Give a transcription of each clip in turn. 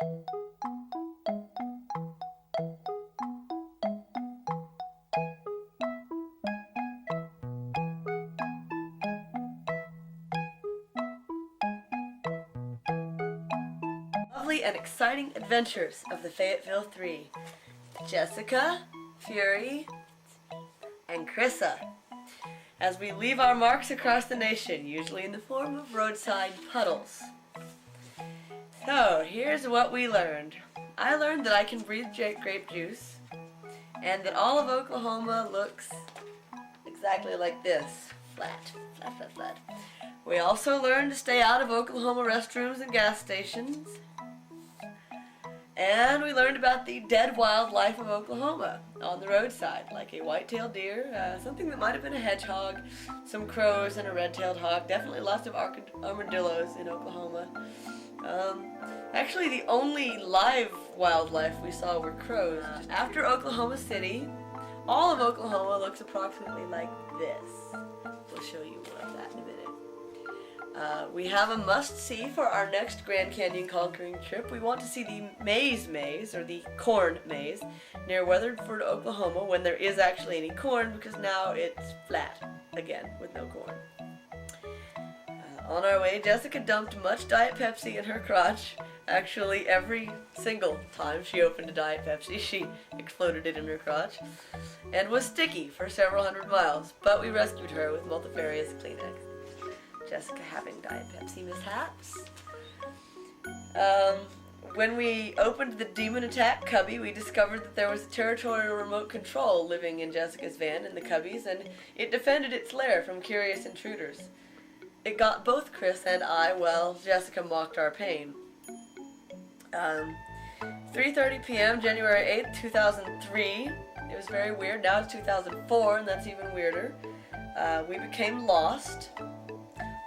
Lovely and exciting adventures of the Fayetteville Three. Jessica, Fury, and Chrissa. As we leave our marks across the nation, usually in the form of roadside puddles. So, here's what we learned. I learned that I can breathe grape juice, and that all of Oklahoma looks exactly like this. Flat, flat, flat, flat. We also learned to stay out of Oklahoma restrooms and gas stations. And we learned about the dead wildlife of Oklahoma on the roadside, like a white-tailed deer, something that might have been a hedgehog, some crows, and a red-tailed hawk. Definitely lots of armadillos in Oklahoma. Actually, the only live wildlife we saw were crows. After Oklahoma City, all of Oklahoma looks approximately like this. We'll show you more of that in a minute. We have a must-see for our next Grand Canyon conquering trip. We want to see the maize maze, or the corn maze, near Weatherford, Oklahoma, when there is actually any corn, because now it's flat again with no corn. On our way, Jessica dumped much Diet Pepsi in her crotch. Actually, every single time she opened a Diet Pepsi, she exploded it in her crotch, and was sticky for several hundred miles, but we rescued her with multifarious Kleenex. Jessica having Diet Pepsi mishaps. When we opened the Demon Attack cubby, we discovered that there was a territorial remote control living in Jessica's van in the cubbies, and it defended its lair from curious intruders. It got both Chris and I while Jessica mocked our pain. 3:30 p.m., January 8th, 2003. It was very weird. Now it's 2004, and that's even weirder. We became lost.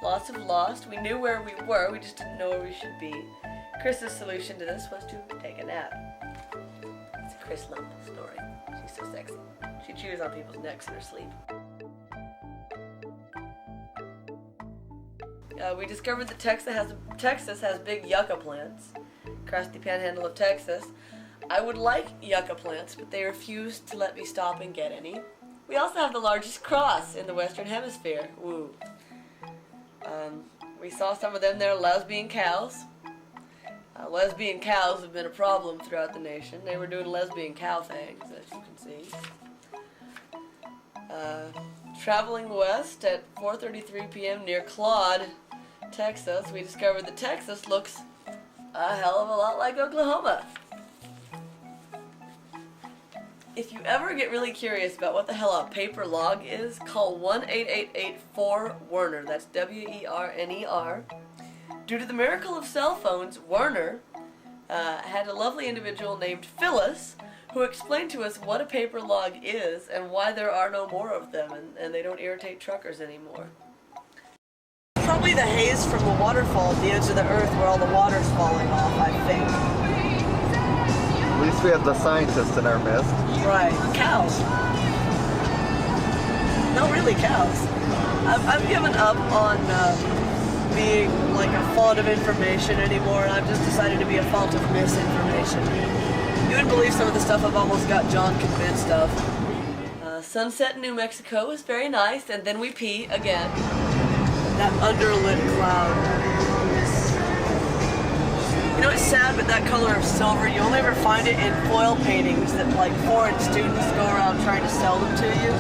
Lots of lost. We knew where we were, we just didn't know where we should be. Chris's solution to this was to take a nap. It's a Chris Lump story. She's so sexy. She chews on people's necks in her sleep. We discovered that Texas has big yucca plants across the panhandle of Texas. I would like yucca plants, but they refused to let me stop and get any. We also have the largest cross in the Western Hemisphere. Woo. We saw some of them. They're lesbian cows. Lesbian cows have been a problem throughout the nation. They were doing lesbian cow things, as you can see. Traveling west at 4:33 p.m. near Claude, Texas, we discovered that Texas looks a hell of a lot like Oklahoma. If you ever get really curious about what the hell a paper log is, call 1-888-4-WERNER. That's W-E-R-N-E-R. Due to the miracle of cell phones, Werner had a lovely individual named Phyllis who explained to us what a paper log is and why there are no more of them, and they don't irritate truckers anymore. Probably the haze from the waterfall at the edge of the earth where all the water's falling off, I think. At least we have the scientists in our midst. Right. Cows. No, really cows. I've given up on being like a font of information anymore, and I've just decided to be a font of misinformation. You wouldn't believe some of the stuff I've almost got John convinced of. Sunset in New Mexico was very nice, and then we pee again. That underlit cloud. You know, it's sad, but that color of silver, you only ever find it in foil paintings that like foreign students go around trying to sell them to you.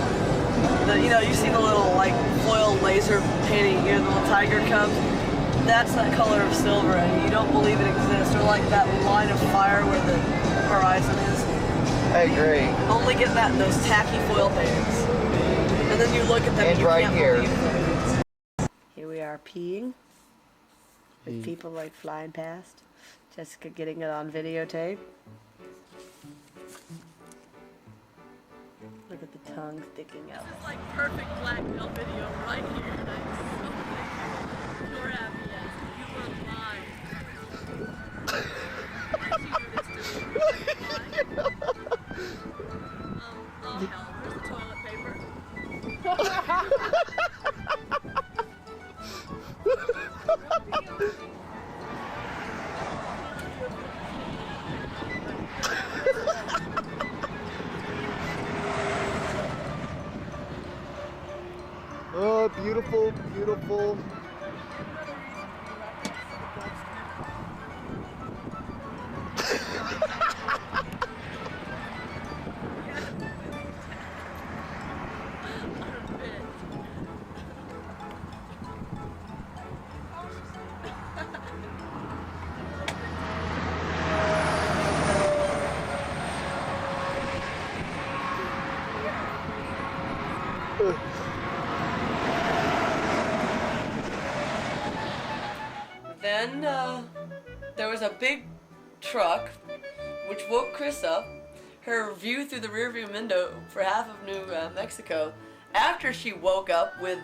You know, you see the little like foil laser painting, you know, the little tiger cubs. That's that color of silver, and you don't believe it exists. Or like that line of fire where the horizon is. I agree. Only get that in those tacky foil paintings. And then you look at them and you right can't here. believe them. Here we are peeing. With people like flying past. Jessica getting it on videotape. Look at the tongue sticking out. This is like perfect blackmail video right here. And I'm so thankful you're happy as you were mine. Oh hell, where's the toilet paper? Oh, beautiful, beautiful. Then there was a big truck which woke Chris up. Her view through the rearview window for half of New Mexico. After she woke up with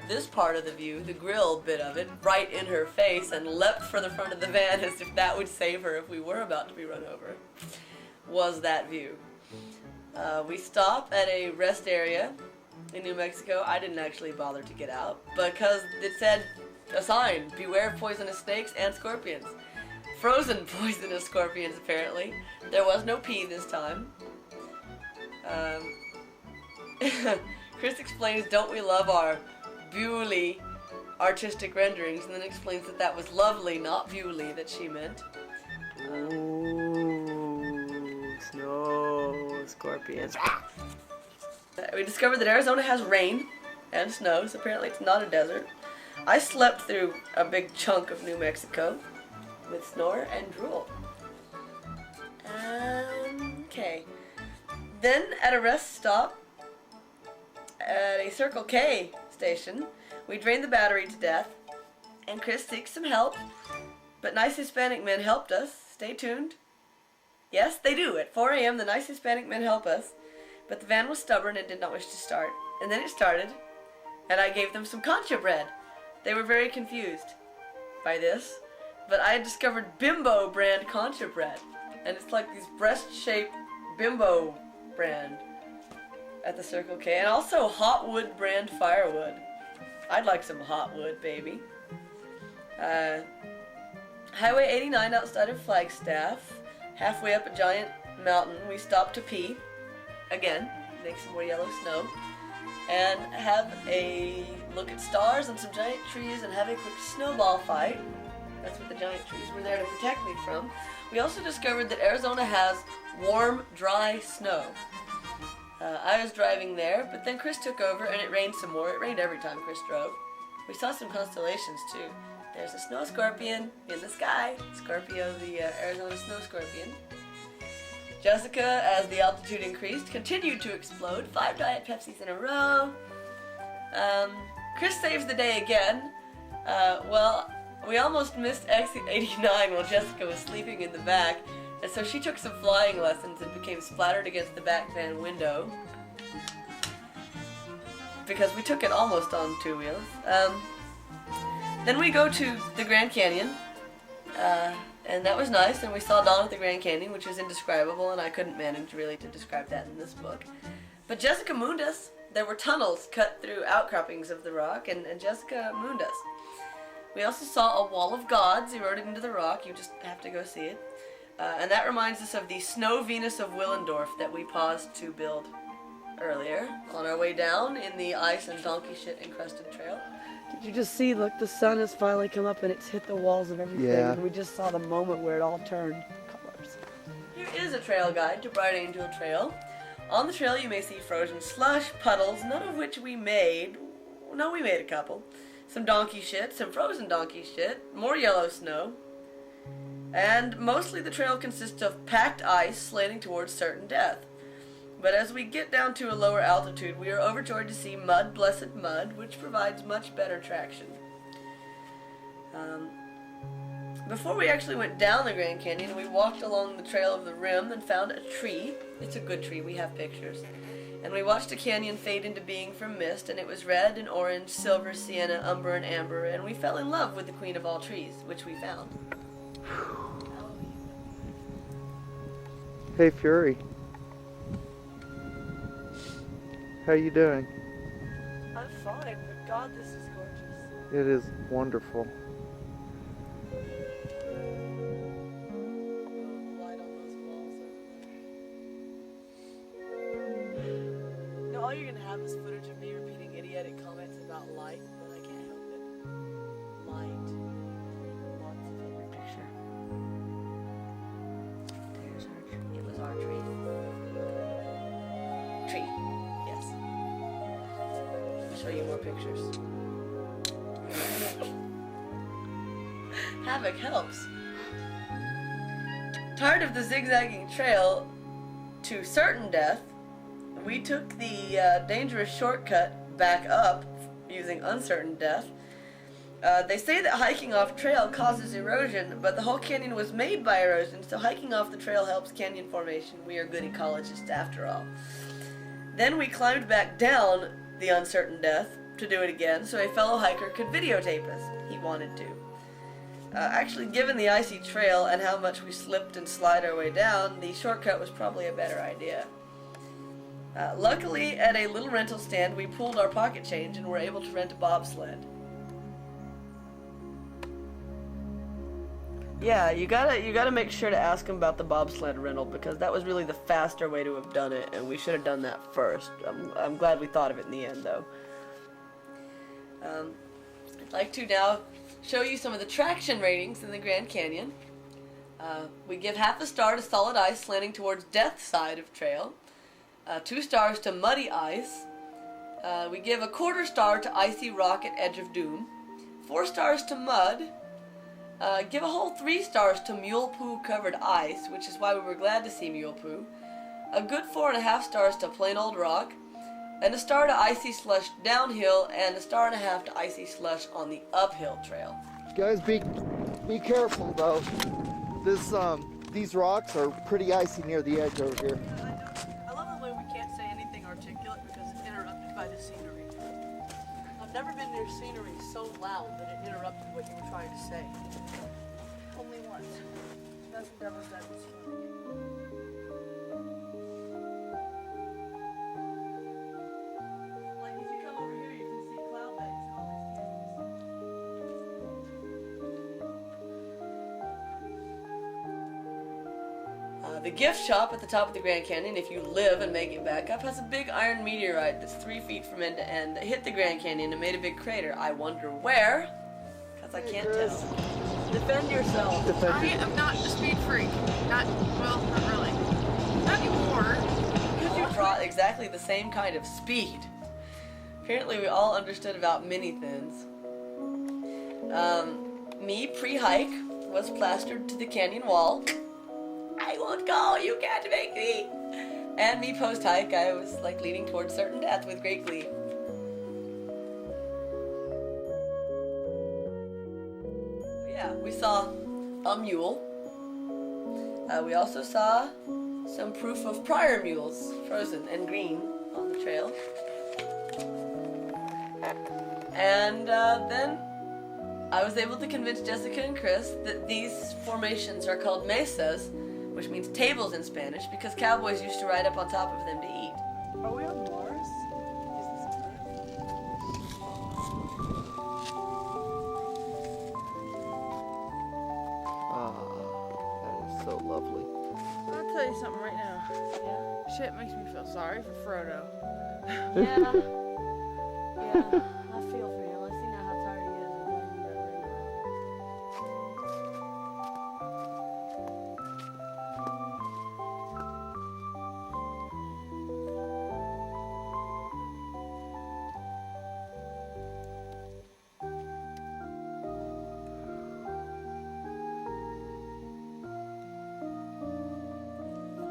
this part of the view, the grill bit of it, right in her face, and leapt for the front of the van as if that would save her if we were about to be run over, was that view. We stop at a rest area in New Mexico. I didn't actually bother to get out because it said a sign, beware poisonous snakes and scorpions. Frozen poisonous scorpions, apparently. There was no pee this time. Chris explains, don't we love our Bewley artistic renderings, and then explains that that was lovely, not Bewley, that she meant. Ooh, snow, scorpions. We discovered that Arizona has rain and snow, so apparently it's not a desert. I slept through a big chunk of New Mexico with snore and drool. Okay. Then at a rest stop at a Circle K station, we drained the battery to death, and Chris seeks some help, but nice Hispanic men helped us. Stay tuned. Yes, they do. At 4 a.m. the nice Hispanic men help us, but the van was stubborn and did not wish to start. And then it started, and I gave them some concha bread. They were very confused by this, but I had discovered Bimbo brand concha bread, and it's like these breast-shaped Bimbo brand at the Circle K, and also Hotwood brand firewood. I'd like some Hotwood, baby. Highway 89 outside of Flagstaff, halfway up a giant mountain, we stopped to pee, again, make some more yellow snow, and have a look at stars and some giant trees and have a quick snowball fight. That's what the giant trees were there to protect me from. We also discovered that Arizona has warm, dry snow. I was driving there, but then Chris took over and it rained some more. It rained every time Chris drove. We saw some constellations too. There's a snow scorpion in the sky. Scorpio, the Arizona snow scorpion. Jessica, as the altitude increased, continued to explode. 5 Diet Pepsis in a row. Chris saves the day again. Well, we almost missed exit 89 while Jessica was sleeping in the back, and so she took some flying lessons and became splattered against the back van window. Because we took it almost on 2 wheels. Then we go to the Grand Canyon. And that was nice, and we saw dawn at the Grand Canyon, which was indescribable, and I couldn't manage really to describe that in this book. But Jessica mooned us. There were tunnels cut through outcroppings of the rock, and Jessica mooned us. We also saw a wall of gods eroded into the rock. You just have to go see it. And that reminds us of the Snow Venus of Willendorf that we paused to build earlier on our way down in the ice and donkey shit encrusted trail. Did you just see, look, the sun has finally come up and it's hit the walls of everything. Yeah. And we just saw the moment where it all turned colors. Here is a trail guide to Bright Angel Trail. On the trail you may see frozen slush, puddles, none of which we made. No, we made a couple. Some donkey shit, some frozen donkey shit, more yellow snow. And mostly the trail consists of packed ice slanting towards certain death. But as we get down to a lower altitude, we are overjoyed to see mud, blessed mud, which provides much better traction. Before we actually went down the Grand Canyon, we walked along the trail of the rim and found a tree. It's a good tree, we have pictures. And we watched the canyon fade into being from mist, and it was red and orange, silver, sienna, umber, and amber, and we fell in love with the queen of all trees, which we found. Hey Fury. How you doing? I'm fine, but God, this is gorgeous. It is wonderful. Light on those walls over there. No, all you're gonna have is footage of me repeating idiot Lady Edit comments about light, but I can't help it. Light. Lots of it in the picture. There's our tree. It was our tree. Tree. Yes. I'll show you more pictures. Havoc helps. Tired of the zigzagging trail to certain death, we took the dangerous shortcut back up using uncertain death. They say that hiking off trail causes erosion, but the whole canyon was made by erosion, so hiking off the trail helps canyon formation. We are good ecologists after all. Then we climbed back down the uncertain death to do it again, so a fellow hiker could videotape us. He wanted to. Actually, given the icy trail and how much we slipped and slid our way down, the shortcut was probably a better idea. Luckily, at a little rental stand, we pooled our pocket change and were able to rent a bobsled. Yeah, you gotta make sure to ask them about the bobsled rental, because that was really the faster way to have done it, and we should have done that first. I'm glad we thought of it in the end, though. I'd like to now show you some of the traction ratings in the Grand Canyon. We give half a star to solid ice slanting towards death side of trail, 2 stars to muddy ice, we give a quarter star to icy rock at edge of doom, 4 stars to mud, give a whole 3 stars to mule poo covered ice, which is why we were glad to see mule poo, a good 4.5 stars to plain old rock, and a star to icy slush downhill, and a star and a half to icy slush on the uphill trail. Guys, be careful though. These rocks are pretty icy near the edge over here. I love the way we can't say anything articulate because it's interrupted by the scenery. I've never been near scenery so loud that it interrupted what you were trying to say. Only once. That's what Devil's Dead was filming. Like if you come over here, you can see cloud banks and all these canyons. The gift shop at the top of the Grand Canyon, if you live and make it back up, has a big iron meteorite that's 3 feet from end to end that hit the Grand Canyon and made a big crater. I wonder where, because I can't tell. Defend yourself. I am not a speed freak. Not really. Not anymore. You brought exactly the same kind of speed. Apparently we all understood about mini-thins. Me, pre-hike, was plastered to the canyon wall. I won't go, you can't make me. And me post-hike, I was like leaning towards certain death with great glee. Yeah, we saw a mule. We also saw some proof of prior mules, frozen and green, on the trail. And then I was able to convince Jessica and Chris that these formations are called mesas, which means tables in Spanish, because cowboys used to ride up on top of them to eat. Are we on Mars? That is so lovely. I'll tell you something right now. Yeah. Shit makes me feel sorry for Frodo. Yeah. Yeah, I feel for him. I see now how tired he is of climbing that rainbow.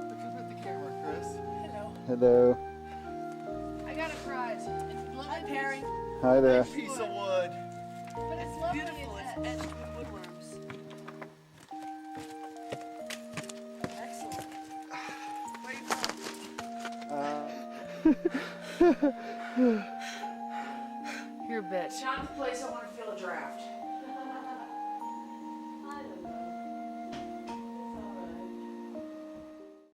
Look up at the camera, Chris. Hello. Hello. I got a prize. It's Hi, Perry. Hi there. Piece of wood. But it's lovely. Beautiful. It's etched with woodworms. Excellent. Where you going? You're a bitch. Not the place I want to feel a draft.